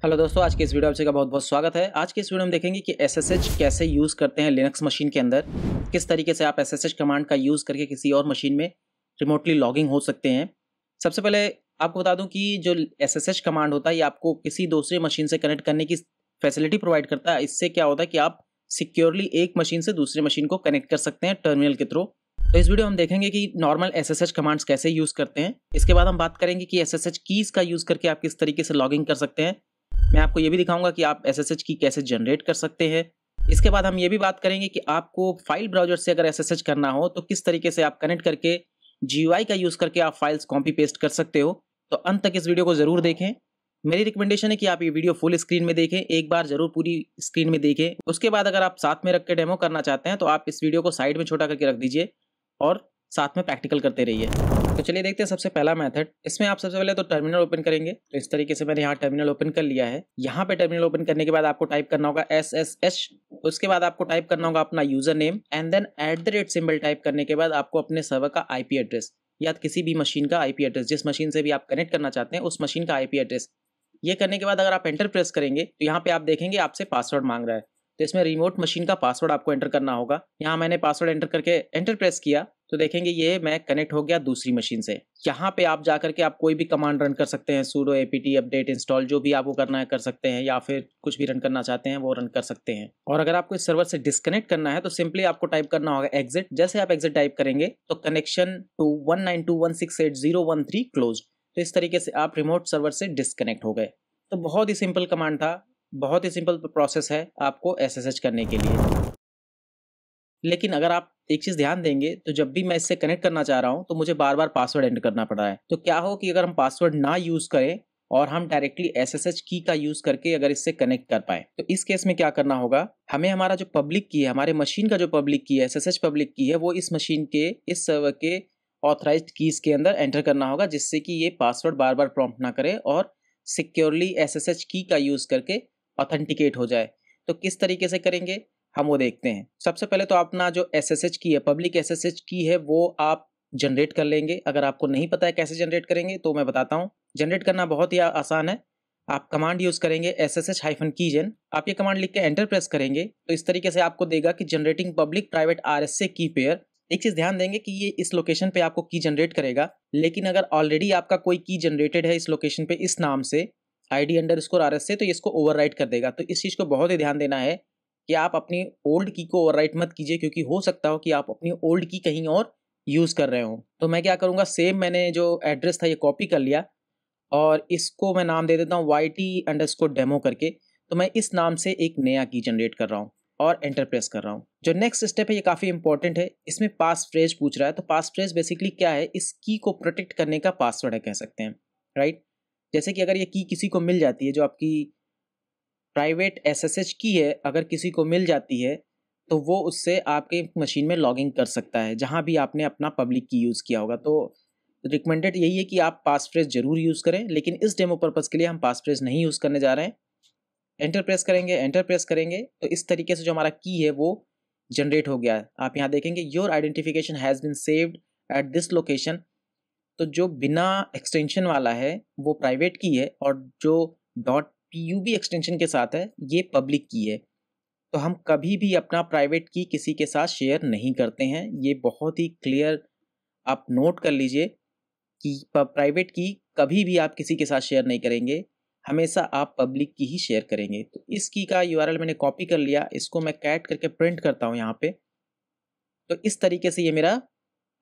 Hello दोस्तों, आज के इस वीडियो का बहुत बहुत स्वागत है। आज के इस वीडियो में देखेंगे कि एसएसएच कैसे यूज़ करते हैं लिनक्स मशीन के अंदर, किस तरीके से आप एसएसएच कमांड का यूज़ करके किसी और मशीन में रिमोटली लॉगिंग हो सकते हैं। सबसे पहले आपको बता दूं कि जो एसएसएच कमांड होता है ये आपको किसी दूसरे मशीन से कनेक्ट करने की फैसिलिटी प्रोवाइड करता है। इससे क्या होता है कि आप सिक्योरली एक मशीन से दूसरे मशीन को कनेक्ट कर सकते हैं टर्मिनल के थ्रू। तो इस वीडियो हम देखेंगे कि नॉर्मल एसएसएच कमांड्स कैसे यूज़ करते हैं। इसके बाद हम बात करेंगे कि एसएसएच कीज़ का यूज़ करके आप किस तरीके से लॉगिंग कर सकते हैं। मैं आपको ये भी दिखाऊंगा कि आप एसएसएच की कैसे जनरेट कर सकते हैं। इसके बाद हम ये भी बात करेंगे कि आपको फाइल ब्राउजर से अगर एसएसएच करना हो तो किस तरीके से आप कनेक्ट करके जीयूआई का यूज करके आप फाइल्स कॉपी पेस्ट कर सकते हो। तो अंत तक इस वीडियो को जरूर देखें। मेरी रिकमेंडेशन है कि आप ये वीडियो फुल स्क्रीन में देखें, एक बार जरूर पूरी स्क्रीन में देखें। उसके बाद अगर आप साथ में रख के डेमो करना चाहते हैं तो आप इस वीडियो को साइड में छोटा करके रख दीजिए और साथ में प्रैक्टिकल करते रहिए। तो चलिए देखते हैं सबसे पहला मेथड। इसमें आप सबसे पहले तो टर्मिनल ओपन करेंगे। तो इस तरीके से मैंने यहाँ टर्मिनल ओपन कर लिया है। यहाँ पे टर्मिनल ओपन करने के बाद आपको टाइप करना होगा SSH। उसके बाद आपको टाइप करना होगा अपना user name and then @ symbol type करने के बाद आपको अपने सर्वर का आईपी एड्रेस या किसी भी मशीन का आईपी एड्रेस, जिस मशीन से भी आप कनेक्ट करना चाहते हैं उस मशीन का आईपी एड्रेस। ये करने के बाद अगर आप एंटर प्रेस करेंगे तो यहाँ पे आप देखेंगे आपसे पासवर्ड मांग रहा है। तो इसमें रिमोट मशीन का पासवर्ड आपको एंटर करना होगा। यहाँ मैंने पासवर्ड एंटर करके एंटर प्रेस किया तो देखेंगे ये मैं कनेक्ट हो गया दूसरी मशीन से। यहाँ पे आप जाकर के आप कोई भी कमांड रन कर सकते हैं, sudo apt अपडेट इंस्टॉल, जो भी आपको करना है कर सकते हैं, या फिर कुछ भी रन करना चाहते हैं वो रन कर सकते हैं। और अगर आपको इस सर्वर से डिस्कनेक्ट करना है तो सिंपली आपको टाइप करना होगा एग्जिट। जैसे आप एग्जिट टाइप करेंगे तो कनेक्शन टू 192.168.0.13 क्लोज। तो इस तरीके से आप रिमोट सर्वर से डिस्कनेक्ट हो गए। तो बहुत ही सिंपल कमांड था, बहुत ही सिंपल प्रोसेस है आपको एसएसएच करने के लिए। लेकिन अगर आप एक चीज ध्यान देंगे तो जब भी मैं इससे कनेक्ट करना चाह रहा हूं तो मुझे बार बार पासवर्ड एंटर करना पड़ रहा है। तो क्या हो कि अगर हम पासवर्ड ना यूज करें और हम डायरेक्टली एसएसएच की का यूज करके अगर इससे कनेक्ट कर पाए तो इस केस में क्या करना होगा, हमें हमारा जो पब्लिक की है, हमारे मशीन का जो पब्लिक की है, एसएसएच पब्लिक की है, वो इस मशीन के इस सर्वर के ऑथराइज्ड कीज के अंदर एंटर करना होगा, जिससे कि ये पासवर्ड बार बार प्रॉम्प्ट ना करे और सिक्योरली एसएसएच की का यूज करके ऑथेंटिकेट हो जाए। तो किस तरीके से करेंगे हम वो देखते हैं। सबसे पहले तो अपना जो एसएसएच की है, पब्लिक एसएसएच की है, वो आप जनरेट कर लेंगे। अगर आपको नहीं पता है कैसे जनरेट करेंगे तो मैं बताता हूँ। जनरेट करना बहुत ही आसान है। आप कमांड यूज करेंगे SSH-keygen। आप ये कमांड लिख के एंटर प्रेस करेंगे तो इस तरीके से आपको देगा कि जनरेटिंग पब्लिक प्राइवेट RSA की पेयर। एक चीज ध्यान देंगे कि ये इस लोकेशन पे आपको की जनरेट करेगा, लेकिन अगर ऑलरेडी आपका कोई की जनरेटेड है इस लोकेशन पे इस नाम से ID_RSA तो इसको ओवरराइट कर देगा। तो इस चीज को बहुत ही ध्यान देना है कि आप अपनी ओल्ड की को ओवरराइट मत कीजिए, क्योंकि हो सकता हो कि आप अपनी ओल्ड की कहीं और यूज कर रहे हो। तो मैं क्या करूंगा, सेम मैंने जो एड्रेस था ये कॉपी कर लिया और इसको मैं नाम दे देता हूँ YT_demo करके। तो मैं इस नाम से एक नया की जनरेट कर रहा हूँ और एंटर प्रेस कर रहा हूँ। जो नेक्स्ट स्टेप है ये काफी इंपॉर्टेंट है। इसमें पास फ्रेज पूछ रहा है। तो पास फ्रेज बेसिकली क्या है, इस की को प्रोटेक्ट करने का पासवर्ड है, कह सकते हैं, राइट। जैसे कि अगर ये की किसी को मिल जाती है, जो आपकी प्राइवेट एसएसएच की है, अगर किसी को मिल जाती है तो वो उससे आपके मशीन में लॉगिंग कर सकता है जहां भी आपने अपना पब्लिक की यूज़ किया होगा। तो रिकमेंडेड यही है कि आप पास फ्रेज जरूर यूज़ करें, लेकिन इस डेमो पर्पज़ के लिए हम पास फ्रेज नहीं यूज़ करने जा रहे हैं। एंटर प्रेस करेंगे, एंटर प्रेस करेंगे तो इस तरीके से जो हमारा की है वो जनरेट हो गया है। आप यहाँ देखेंगे your identification has been saved at this location. तो जो बिना एक्सटेंशन वाला है वो प्राइवेट की है और जो .pub एक्सटेंशन के साथ है ये पब्लिक की है। तो हम कभी भी अपना प्राइवेट की किसी के साथ शेयर नहीं करते हैं। ये बहुत ही क्लियर आप नोट कर लीजिए कि प्राइवेट की कभी भी आप किसी के साथ शेयर नहीं करेंगे, हमेशा आप पब्लिक की ही शेयर करेंगे। तो इस की का URL मैंने कॉपी कर लिया, इसको मैं कैट करके प्रिंट करता हूँ यहाँ पे। तो इस तरीके से ये मेरा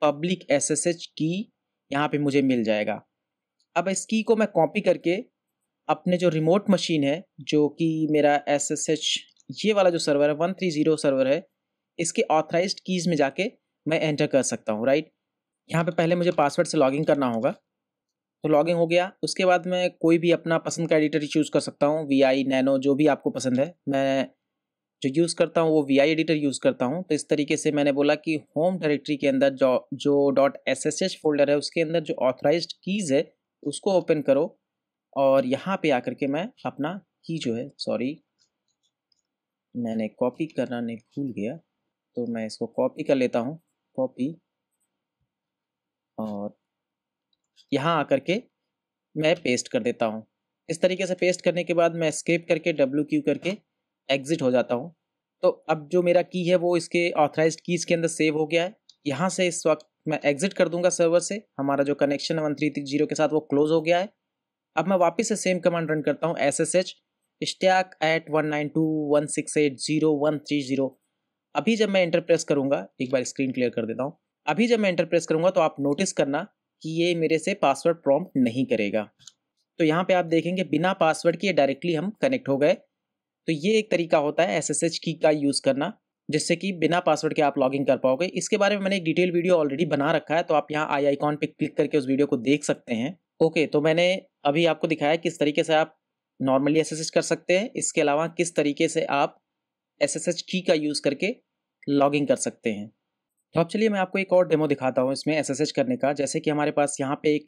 पब्लिक SSH की यहाँ पे मुझे मिल जाएगा। अब इस की को मैं कॉपी करके अपने जो रिमोट मशीन है, जो कि मेरा SSH ये वाला जो सर्वर है 130 सर्वर है, इसके ऑथराइज्ड कीज में जाके मैं एंटर कर सकता हूँ, राइट। यहाँ पे पहले मुझे पासवर्ड से लॉगिन करना होगा। तो लॉगिन हो गया। उसके बाद मैं कोई भी अपना पसंद का एडिटर चूज कर सकता हूँ, VI, नैनो, जो भी आपको पसंद है। मैं जो यूज़ करता हूँ वो VI एडिटर यूज़ करता हूँ। तो इस तरीके से मैंने बोला कि होम डायरेक्टरी के अंदर जो .ssh फोल्डर है उसके अंदर जो ऑथराइज्ड कीज़ है उसको ओपन करो और यहाँ पे आकर के मैं अपना की जो है, सॉरी मैंने कॉपी करना नहीं भूल गया, तो मैं इसको कॉपी कर लेता हूँ, कॉपी, और यहाँ आकर के मैं पेस्ट कर देता हूँ। इस तरीके से पेस्ट करने के बाद मैं एस्केप करके WQ करके एग्जिट हो जाता हूँ। तो अब जो मेरा की है वो इसके ऑथराइज्ड कीज़ के अंदर सेव हो गया है। यहाँ से इस वक्त मैं एग्जिट कर दूंगा सर्वर से। हमारा जो कनेक्शन है 1330 के साथ वो क्लोज हो गया है। अब मैं वापस से सेम कमांड रन करता हूँ, SSH stack@192.168.0.130। अभी जब मैं एंटर प्रेस करूंगा, एक बार स्क्रीन क्लियर कर देता हूँ। अभी जब मैं एंटर प्रेस करूंगा तो आप नोटिस करना कि ये मेरे से पासवर्ड प्रॉम्प्ट नहीं करेगा। तो यहाँ पे आप देखेंगे बिना पासवर्ड के डायरेक्टली हम कनेक्ट हो गए। तो ये एक तरीका होता है SSH की का यूज़ करना, जिससे कि बिना पासवर्ड के आप लॉगिन कर पाओगे। इसके बारे में मैंने एक डिटेल वीडियो ऑलरेडी बना रखा है, तो आप यहाँ आई आइकॉन पे क्लिक करके उस वीडियो को देख सकते हैं। ओके, तो मैंने अभी आपको दिखाया किस तरीके से आप नॉर्मली SSH कर सकते हैं। इसके अलावा किस तरीके से आप SSH की का यूज़ करके लॉगिन कर सकते हैं। तो अब चलिए मैं आपको एक और डेमो दिखाता हूँ इसमें SSH करने का। जैसे कि हमारे पास यहाँ पे एक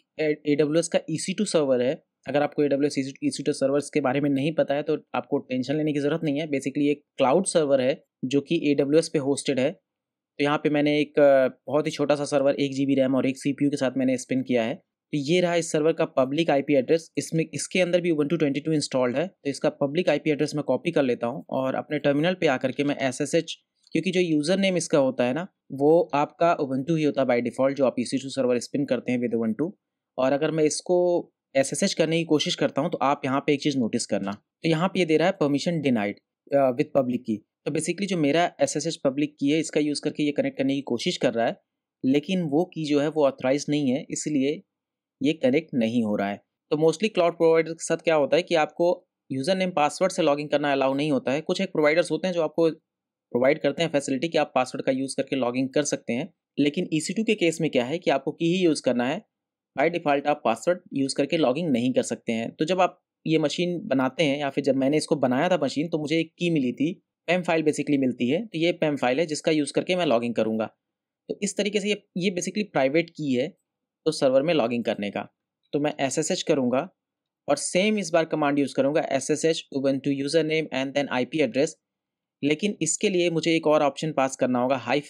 AWS का EC2 सर्वर है। अगर आपको AWS EC2 सर्वर्स के बारे में नहीं पता है तो आपको टेंशन लेने की ज़रूरत नहीं है। बेसिकली एक क्लाउड सर्वर है जो कि AWS पे होस्टेड है। तो यहाँ पे मैंने एक बहुत ही छोटा सा सर्वर 1 GB रैम और एक CPU के साथ मैंने स्पिन किया है। तो ये रहा इस सर्वर का पब्लिक IP एड्रेस। इसके अंदर भी Ubuntu 22 इंस्टॉल्ड है। तो इसका पब्लिक IP एड्रेस मैं कॉपी कर लेता हूँ और अपने टर्मिनल पे आकर के मैं SSH, क्योंकि जो यूज़र नेम इसका होता है ना वो आपका Ubuntu ही होता है बाय डिफ़ॉल्ट, जो आप EC2 सर्वर स्पिन करते हैं विद Ubuntu। और अगर मैं इसको SSH करने की कोशिश करता हूँ तो आप यहाँ पे एक चीज़ नोटिस करना, तो यहाँ पे ये दे रहा है परमिशन डिनाइड विद पब्लिक की। तो बेसिकली जो मेरा SSH पब्लिक की है इसका यूज़ करके ये कनेक्ट करने की कोशिश कर रहा है, लेकिन वो की जो है वो ऑथराइज नहीं है, इसलिए ये कनेक्ट नहीं हो रहा है। तो मोस्टली क्लाउड प्रोवाइडर के साथ क्या होता है कि आपको यूज़र नेम पासवर्ड से लॉगिन करना अलाउ नहीं होता है। कुछ एक प्रोवाइडर्स होते हैं जो आपको प्रोवाइड करते हैं फैसिलिटी कि आप पासवर्ड का यूज़ करके लॉगिन कर सकते हैं। लेकिन EC2 के केस में क्या है कि आपको की ही यूज़ करना है। बाय डिफ़ॉल्ट आप पासवर्ड यूज़ करके लॉगिन नहीं कर सकते हैं। तो जब आप ये मशीन बनाते हैं या फिर जब मैंने इसको बनाया था मशीन, तो मुझे एक की मिली थी, PEM फाइल बेसिकली मिलती है। तो ये PEM फाइल है जिसका यूज़ करके मैं लॉगिन करूँगा। तो इस तरीके से ये बेसिकली प्राइवेट की है तो सर्वर में लॉगिन करने का। तो मैं SSH करूँगा और सेम इस बार कमांड यूज़ करूँगा SSH Ubuntu user name and then IP address. लेकिन इसके लिए मुझे एक और ऑप्शन पास करना होगा -i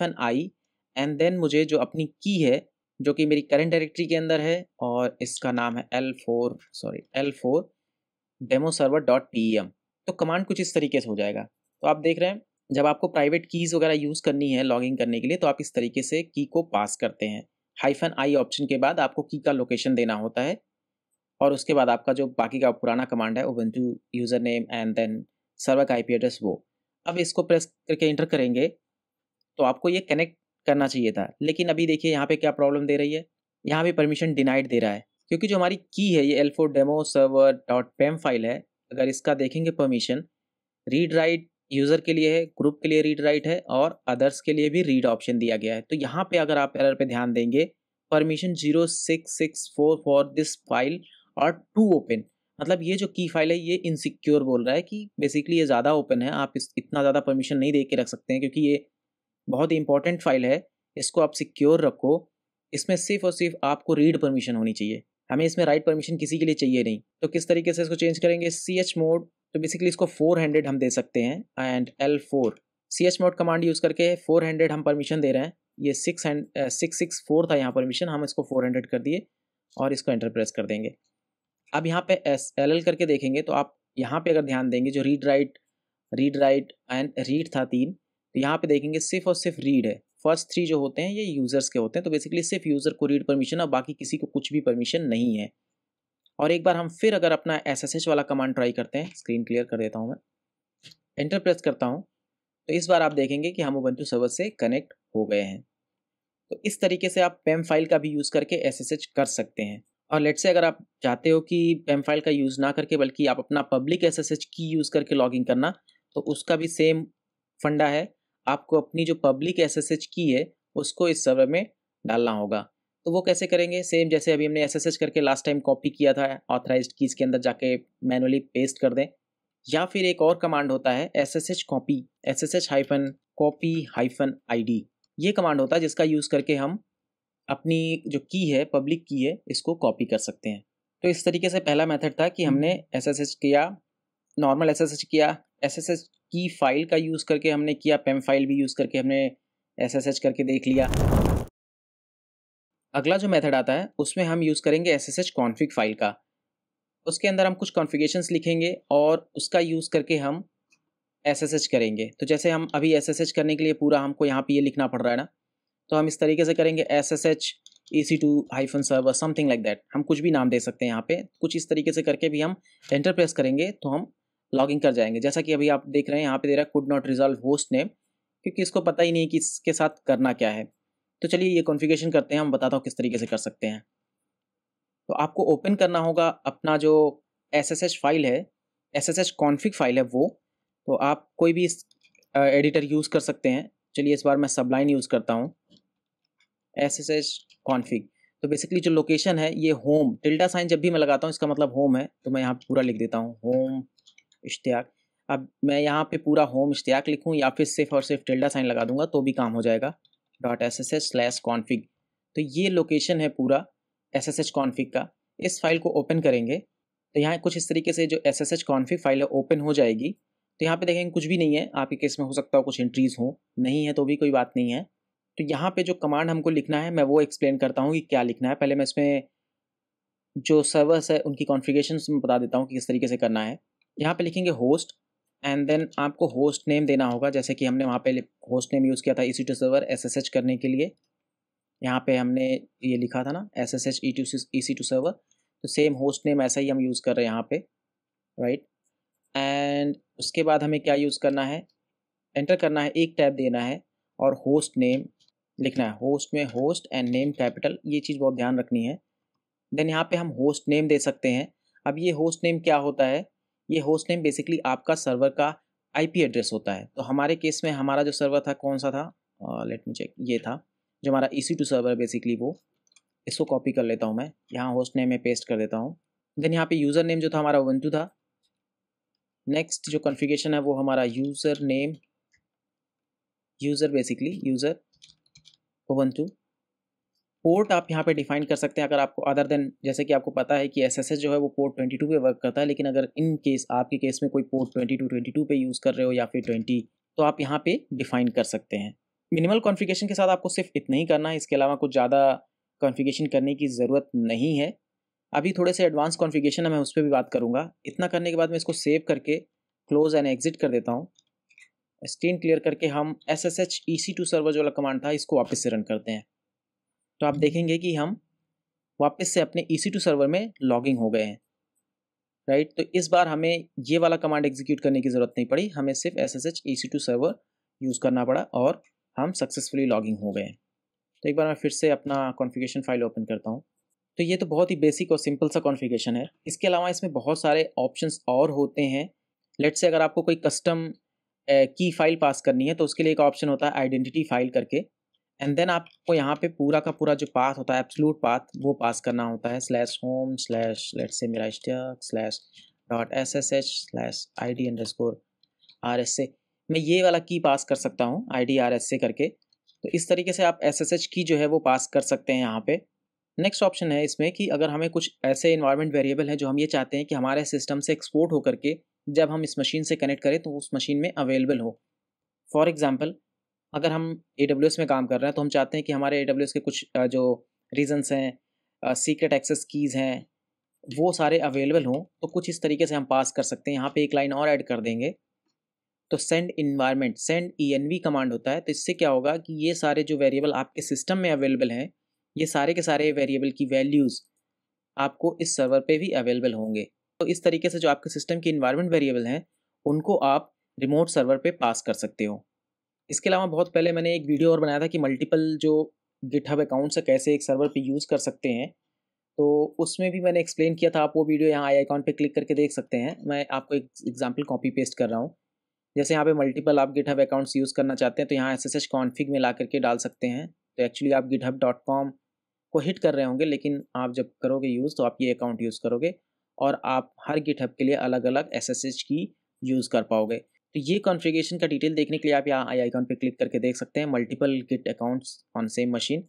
एंड देन मुझे जो अपनी की है जो कि मेरी करंट डायरेक्टरी के अंदर है और इसका नाम है L4 demoserver.pem। तो कमांड कुछ इस तरीके से हो जाएगा। तो आप देख रहे हैं जब आपको प्राइवेट कीज़ वगैरह यूज़ करनी है लॉगिन करने के लिए तो आप इस तरीके से की को पास करते हैं। -i ऑप्शन के बाद आपको की का लोकेशन देना होता है और उसके बाद आपका जो बाकी का पुराना कमांड है Ubuntu user name and then server का IP एड्रेस वो। अब इसको प्रेस करके एंटर करेंगे तो आपको ये कनेक्ट करना चाहिए था, लेकिन अभी देखिए यहाँ पे क्या प्रॉब्लम दे रही है, यहाँ पे परमिशन डिनाइड दे रहा है क्योंकि जो हमारी की है ये L4 demoserver.pem फाइल है। अगर इसका देखेंगे परमिशन, रीड राइट यूज़र के लिए है, ग्रुप के लिए रीड राइट है और अदर्स के लिए भी रीड ऑप्शन दिया गया है। तो यहाँ पे अगर आप एरर पे ध्यान देंगे, परमिशन 0664 फॉर दिस फाइल और टू ओपन, मतलब ये जो की फाइल है ये इनसिक्योर बोल रहा है कि बेसिकली ये ज़्यादा ओपन है, आप इतना ज़्यादा परमिशन नहीं दे के रख सकते हैं क्योंकि ये बहुत ही इंपॉर्टेंट फाइल है, इसको आप सिक्योर रखो। इसमें सिर्फ और सिर्फ आपको रीड परमिशन होनी चाहिए, हमें इसमें राइट परमिशन किसी के लिए चाहिए नहीं। तो किस तरीके से इसको चेंज करेंगे, CH मोड, तो बेसिकली इसको 400 हम दे सकते हैं and L4 CH mode command use करके 400 हम परमिशन दे रहे हैं। ये 664 था यहाँ परमिशन, हम इसको 400 कर दिए और इसको एंटर प्रेस कर देंगे। अब यहाँ पे SLL करके देखेंगे तो आप यहाँ पे अगर ध्यान देंगे जो रीड राइट एंड रीड था 3, तो यहाँ पे देखेंगे सिर्फ और सिर्फ रीड है। फर्स्ट 3 जो होते हैं ये यूज़र्स के होते हैं, तो बेसिकली सिर्फ यूज़र को रीड परमिशन और बाकी किसी को कुछ भी परमिशन नहीं है। और एक बार हम फिर अगर अपना SSH वाला कमांड ट्राई करते हैं, स्क्रीन क्लियर कर देता हूँ मैं, एंटर प्रेस करता हूँ, तो इस बार आप देखेंगे कि हम Ubuntu सर्वर से कनेक्ट हो गए हैं। तो इस तरीके से आप PEM फाइल का भी यूज़ करके SSH कर सकते हैं। और लेट्स से अगर आप चाहते हो कि PEM फाइल का यूज़ ना करके बल्कि आप अपना पब्लिक SSH की यूज़ करके लॉगिन करना, तो उसका भी सेम फंडा है। आपको अपनी जो पब्लिक SSH की है उसको इस सर्वर में डालना होगा। तो वो कैसे करेंगे, सेम जैसे अभी हमने SSH करके लास्ट टाइम कॉपी किया था, ऑथराइज्ड कीज़ के अंदर जाके मैनुअली पेस्ट कर दें। या फिर एक और कमांड होता है SSH कॉपी, SSH-copy-id, ये कमांड होता है जिसका यूज़ करके हम अपनी जो की है, पब्लिक की है, इसको कॉपी कर सकते हैं। तो इस तरीके से पहला मेथड था कि हमने SSH किया, नॉर्मल SSH किया, SSH की फाइल का यूज़ करके हमने किया, PEM फाइल भी यूज़ करके हमने SSH करके देख लिया। अगला जो मेथड आता है उसमें हम यूज़ करेंगे SSH config फाइल का। उसके अंदर हम कुछ कॉन्फ़िगरेशंस लिखेंगे और उसका यूज़ करके हम SSH करेंगे। तो जैसे हम अभी SSH करने के लिए पूरा हमको यहाँ पे ये लिखना पड़ रहा है ना, तो हम इस तरीके से करेंगे SSH EC2-server something like that. हम कुछ भी नाम दे सकते हैं यहाँ पे। कुछ इस तरीके से करके भी हम एंटर प्रेस करेंगे तो हम लॉगिन कर जाएंगे। जैसा कि अभी आप देख रहे हैं यहाँ पे दे रहा है could not resolve host name, क्योंकि इसको पता ही नहीं कि इसके साथ करना क्या है। तो चलिए ये कॉन्फ़िगरेशन करते हैं, हम बताता हूँ किस तरीके से कर सकते हैं। तो आपको ओपन करना होगा अपना जो SSH फाइल है, SSH कॉन्फ़िग फाइल है वो। तो आप कोई भी एडिटर यूज़ कर सकते हैं। चलिए इस बार मैं सबलाइन यूज़ करता हूँ, SSH कॉन्फ़िग। तो बेसिकली जो लोकेशन है ये होम, टिल्डा साइन जब भी मैं लगाता हूँ इसका मतलब होम है, तो मैं यहाँ पे पूरा लिख देता हूँ होम इश्तियाक। अब मैं यहाँ पे पूरा होम इश्तियाक लिखूँ या फिर सिर्फ और सिर्फ टिल्डा साइन लगा दूंगा तो भी काम हो जाएगा। .ssh/config। तो ये लोकेशन है पूरा SSH कॉन्फ़िग का। इस फाइल को ओपन करेंगे तो यहाँ कुछ इस तरीके से जो SSH कॉन्फ़िग फाइल है ओपन हो जाएगी। तो यहाँ पे देखेंगे कुछ भी नहीं है, आपके केस में हो सकता हो कुछ एंट्रीज हो, नहीं है तो भी कोई बात नहीं है। तो यहाँ पे जो कमांड हमको लिखना है मैं वो एक्सप्लेन करता हूँ कि क्या लिखना है। पहले मैं इसमें जो सर्वर्स है उनकी कॉन्फ़िगरेशंस मैं बता देता हूँ कि किस तरीके से करना है। यहाँ पे लिखेंगे होस्ट एंड देन आपको होस्ट नेम देना होगा, जैसे कि हमने वहाँ पे होस्ट नेम यूज़ किया था EC2 सर्वर SSH करने के लिए। यहाँ पे हमने ये लिखा था ना SSH EC2 सर्वर, तो सेम होस्ट नेम ऐसा ही हम यूज़ कर रहे हैं यहाँ पे, राइट। एंड उसके बाद हमें क्या यूज़ करना है, एंटर करना है, एक टैब देना है और होस्ट नेम लिखना है। होस्ट में होस्ट एंड नेम कैपिटल, ये चीज़ बहुत ध्यान रखनी है। देन यहाँ पे हम होस्ट नेम दे सकते हैं। अब ये होस्ट नेम क्या होता है, ये होस्ट नेम बेसिकली आपका सर्वर का IP एड्रेस होता है। तो हमारे केस में हमारा जो सर्वर था कौन सा था, लेट मी चेक, ये था जो हमारा EC2 सर्वर बेसिकली वो। इसको कॉपी कर लेता हूँ मैं, यहाँ होस्ट नेम में पेस्ट कर देता हूँ। देन यहाँ पे यूज़र नेम जो था हमारा ubuntu था। नेक्स्ट जो कॉन्फ़िगरेशन है वो हमारा user name, user basically user ubuntu। Port आप यहाँ पे डिफाइन कर सकते हैं अगर आपको अदर देन, जैसे कि आपको पता है कि SSH जो है वो पोर्ट 22 पे वर्क करता है, लेकिन अगर इन केस आपके केस में कोई पोर्ट 22 पे यूज़ कर रहे हो या फिर 20, तो आप यहाँ पे डिफाइन कर सकते हैं। मिनिमल कॉन्फ़िगरेशन के साथ आपको सिर्फ इतना ही करना है, इसके अलावा कुछ ज़्यादा कॉन्फ़िगरेशन करने की ज़रूरत नहीं है। अभी थोड़े से एडवांस कॉन्फ़िगरेशन है, मैं उस पर भी बात करूँगा। इतना करने के बाद मैं इसको सेव करके क्लोज एंड एग्जिट कर देता हूँ। स्क्रीन क्लियर करके हम SSH EC2 सर्वर जो वाला कमांड था इसको वापस से रन करते हैं। तो आप देखेंगे कि हम वापस से अपने EC2 सर्वर में लॉगिंग हो गए हैं, राइट। तो इस बार हमें ये वाला कमांड एग्जीक्यूट करने की ज़रूरत नहीं पड़ी, हमें सिर्फ SSH EC2 सर्वर यूज़ करना पड़ा और हम सक्सेसफुली लॉगिंग हो गए हैं। तो एक बार मैं फिर से अपना कॉन्फ़िगरेशन फाइल ओपन करता हूँ। तो ये तो बहुत ही बेसिक और सिंपल सा कॉन्फ़िगरेशन है। इसके अलावा इसमें बहुत सारे ऑप्शंस और होते हैं। लेट्स से अगर आपको कोई कस्टम की फाइल पास करनी है तो उसके लिए एक ऑप्शन होता है आइडेंटिटी फाइल करके, एंड देन आपको यहाँ पे पूरा का पूरा जो पाथ होता है एब्सोल्यूट पाथ वो पास करना होता है /home/ लेट्स से मेरा /.sh/id_RSA। मैं ये वाला की पास कर सकता हूँ ID/RSA करके। तो इस तरीके से आप SSH की जो है वो पास कर सकते हैं यहाँ पे। नेक्स्ट ऑप्शन है इसमें कि अगर हमें कुछ ऐसे इन्वायरमेंट वेरिएबल हैं जो हम ये चाहते हैं कि हमारे सिस्टम से एक्सपोर्ट होकर के जब हम इस मशीन से कनेक्ट करें तो उस मशीन में अवेलेबल हो। फॉर एग्जांपल अगर हम AWS में काम कर रहे हैं तो हम चाहते हैं कि हमारे AWS के कुछ जो रीजन्स हैं, सीक्रेट एक्सेस कीज़ हैं, वो सारे अवेलेबल हों, तो कुछ इस तरीके से हम पास कर सकते हैं। यहाँ पे एक लाइन और ऐड कर देंगे, तो send environment, send env command होता है। तो इससे क्या होगा कि ये सारे जो वेरिएबल आपके सिस्टम में अवेलेबल हैं, ये सारे के सारे वेरिएबल की वैल्यूज़ आपको इस सर्वर पे भी अवेलेबल होंगे। तो इस तरीके से जो आपके सिस्टम की इन्वायरमेंट वेरिएबल हैं उनको आप रिमोट सर्वर पे पास कर सकते हो। इसके अलावा बहुत पहले मैंने एक वीडियो और बनाया था कि मल्टीपल जो गिटहब अकाउंट्स है कैसे एक सर्वर पे यूज़ कर सकते हैं, तो उसमें भी मैंने एक्सप्लेन किया था। आप वो वीडियो यहाँ आई आइकॉन पे क्लिक करके देख सकते हैं। मैं आपको एक एग्जांपल कॉपी पेस्ट कर रहा हूँ। जैसे यहाँ पे मल्टीपल आप गिटहब अकाउंट्स यूज़ करना चाहते हैं तो यहाँ SSH कॉन्फ़िग में ला करके डाल सकते हैं। तो एक्चुअली आप github.com को हिट कर रहे होंगे, लेकिन आप जब करोगे यूज़ तो आप ये अकाउंट यूज़ करोगे और आप हर गिटहब के लिए अलग अलग SSH की यूज़ कर पाओगे। तो ये कॉन्फ़िगरेशन का डिटेल देखने के लिए आप यहाँ आई आइकॉन पे क्लिक करके देख सकते हैं, multiple git accounts on same machine.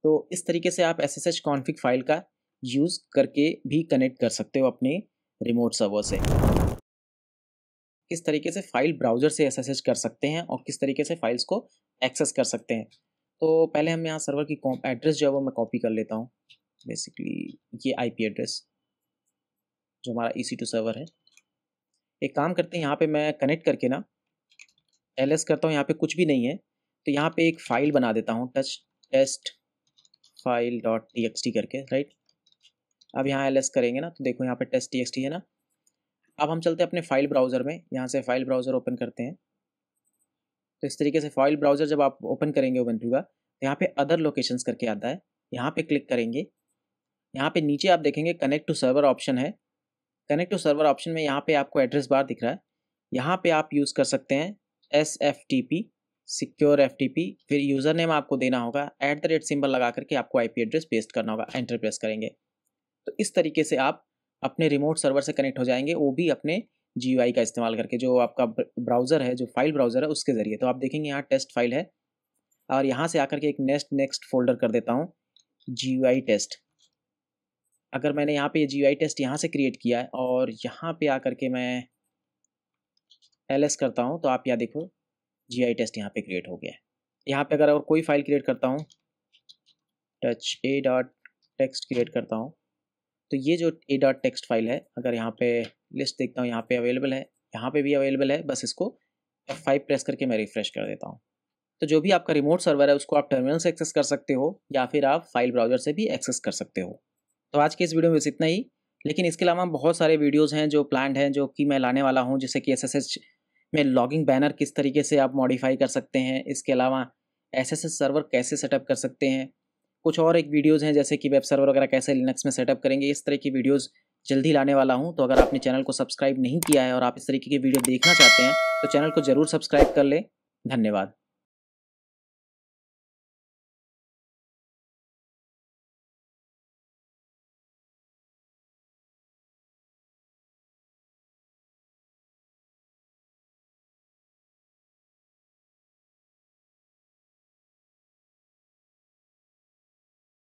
तो इस तरीके से आप SSH कॉन्फ़िग फाइल का यूज़ करके भी कनेक्ट कर सकते हो अपने रिमोट सर्वर से। किस तरीके से फाइल ब्राउज़र से SSH कर सकते हैं और किस तरीके से फाइल्स को एक्सेस कर सकते हैं। तो पहले हम यहाँ सर्वर की एड्रेस जो है वो मैं कॉपी कर लेता हूँ, बेसिकली ये IP एड्रेस। जो हमारा EC2 सर्वर है। एक काम करते हैं, यहाँ पे मैं कनेक्ट करके ना ls करता हूँ। यहाँ पे कुछ भी नहीं है तो यहाँ पे एक फाइल बना देता हूँ, test file.txt करके, राइट। अब यहाँ ls करेंगे ना तो देखो यहाँ पे test.txt है ना। अब हम चलते हैं अपने फाइल ब्राउज़र में, यहाँ से फाइल ब्राउज़र ओपन करते हैं। तो इस तरीके से फाइल ब्राउज़र जब आप ओपन करेंगे उबंटू का, तो यहाँ पे अदर लोकेशंस करके आता है, यहाँ पे क्लिक करेंगे। यहाँ पे नीचे आप देखेंगे कनेक्ट टू सर्वर ऑप्शन है। कनेक्ट टू सर्वर ऑप्शन में यहाँ पे आपको एड्रेस बार दिख रहा है, यहाँ पे आप यूज़ कर सकते हैं SFTP सिक्योर FTP, फिर यूज़र नेम आपको देना होगा, @ सिंबल लगा करके आपको IP एड्रेस पेस्ट करना होगा, एंटर प्रेस करेंगे। तो इस तरीके से आप अपने रिमोट सर्वर से कनेक्ट हो जाएंगे, वो भी अपने GUI का इस्तेमाल करके, जो आपका ब्राउज़र है, जो फाइल ब्राउज़र है उसके ज़रिए। तो आप देखेंगे यहाँ टेस्ट फाइल है और यहाँ से आकर के एक नेक्स्ट फोल्डर कर देता हूँ GUI टेस्ट। अगर मैंने यहाँ पे GUI टेस्ट यहाँ से क्रिएट किया है और यहाँ पे आकर के मैं ls करता हूँ तो आप यहाँ देखो GUI टेस्ट यहाँ पे क्रिएट हो गया है। यहाँ पे अगर और कोई फाइल क्रिएट करता हूँ, a.text क्रिएट करता हूँ, तो ये जो a.text फाइल है, अगर यहाँ पे लिस्ट देखता हूँ, यहाँ पे अवेलेबल है, यहाँ पे भी अवेलेबल है। बस इसको F5 प्रेस करके मैं रिफ्रेश कर देता हूँ। तो जो भी आपका रिमोट सर्वर है उसको आप टर्मिनल से एक्सेस कर सकते हो या फिर आप फाइल ब्राउज़र से भी एक्सेस कर सकते हो। तो आज के इस वीडियो में बस इतना ही, लेकिन इसके अलावा बहुत सारे वीडियोज़ हैं जो प्लान्ड हैं, जो कि मैं लाने वाला हूँ, जैसे कि SSH में लॉगिंग बैनर किस तरीके से आप मॉडिफाई कर सकते हैं, इसके अलावा SSH सर्वर कैसे सेटअप कर सकते हैं, कुछ और एक वीडियोज़ हैं जैसे कि वेब सर्वर वगैरह कैसे लिनक्स में सेटअप करेंगे। इस तरह की वीडियोज़ जल्दी लाने वाला हूं। तो अगर आपने चैनल को सब्सक्राइब नहीं किया है और आप इस तरीके की वीडियो देखना चाहते हैं तो चैनल को ज़रूर सब्सक्राइब कर लें। धन्यवाद।